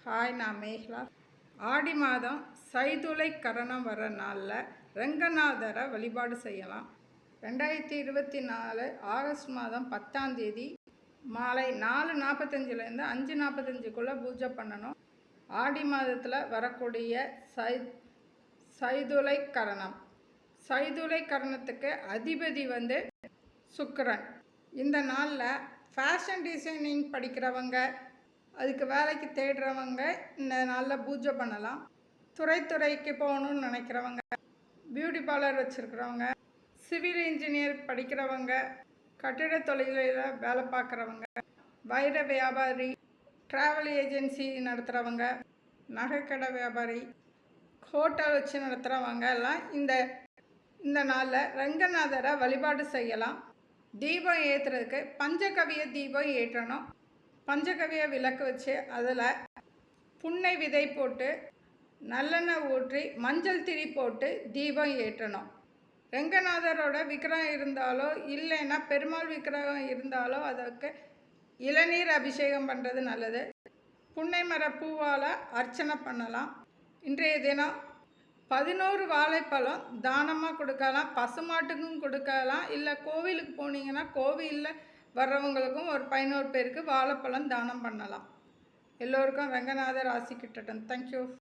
Hi, நான் மேகலா. ஆடி மாதம் சைதுளை கரணம் வர நாளில் ரங்கநாதரை வழிபாடு செய்யலாம். 2024 ஆகஸ்ட் மாதம் 10ஆம் தேதி மாலை 4:45லேருந்து 5:45க்குள்ளே பூஜை பண்ணணும். ஆடி மாதத்தில் வரக்கூடிய சைதுளை கரணம். சைதுளை கரணத்துக்கு அதிபதி சுக்கிரன். இந்த நாளில் ஃபேஷன் டிசைனிங் படிக்கிறவங்க, அதுக்கு வேலைக்கு தேடுறவங்க இந்த நாளில் பூஜை பண்ணலாம். துறைக்கு போகணுன்னு நினைக்கிறவங்க, பியூட்டி பார்லர் வச்சுருக்கிறவங்க, சிவில் இன்ஜினியர் படிக்கிறவங்க, கட்டிட தொழிலில் வேலை பார்க்குறவங்க, வைர வியாபாரி, ட்ராவல் ஏஜென்சி நடத்துகிறவங்க, நகைக்கடை வியாபாரி, ஹோட்டல் வச்சு நடத்துகிறவங்க எல்லாம் இந்த நாளில் ரங்கநாதரை வழிபாடு செய்யலாம். தீபம் ஏற்றுறதுக்கு பஞ்சகவிய தீபம் ஏற்றணும். பஞ்சகவிய விளக்கு வச்சு அதில் புன்னை விதை போட்டு நல்லெண்ணெய் ஊற்றி மஞ்சள் திரி போட்டு தீபம் ஏற்றணும். ரங்கநாதரோட விக்கிரகம் இருந்தாலோ இல்லைன்னா பெருமாள் விக்கிரகம் இருந்தாலோ அதற்கு இளநீர் அபிஷேகம் பண்ணுறது நல்லது. புன்னை மர பூவால் அர்ச்சனை பண்ணலாம். இன்றைய தினம் 11 வாழைப்பழம் தானமாக கொடுக்கலாம். பசுமாட்டுக்கும் கொடுக்கலாம். இல்லை கோவிலுக்கு போனீங்கன்னா கோவிலில் வர்றவங்களுக்கும் ஒரு 11 பேருக்கு வாழைப்பழம் தானம் பண்ணலாம். எல்லோருக்கும் ரங்கநாதர் ஆசி கிட்டட்டும். தேங்க்யூ.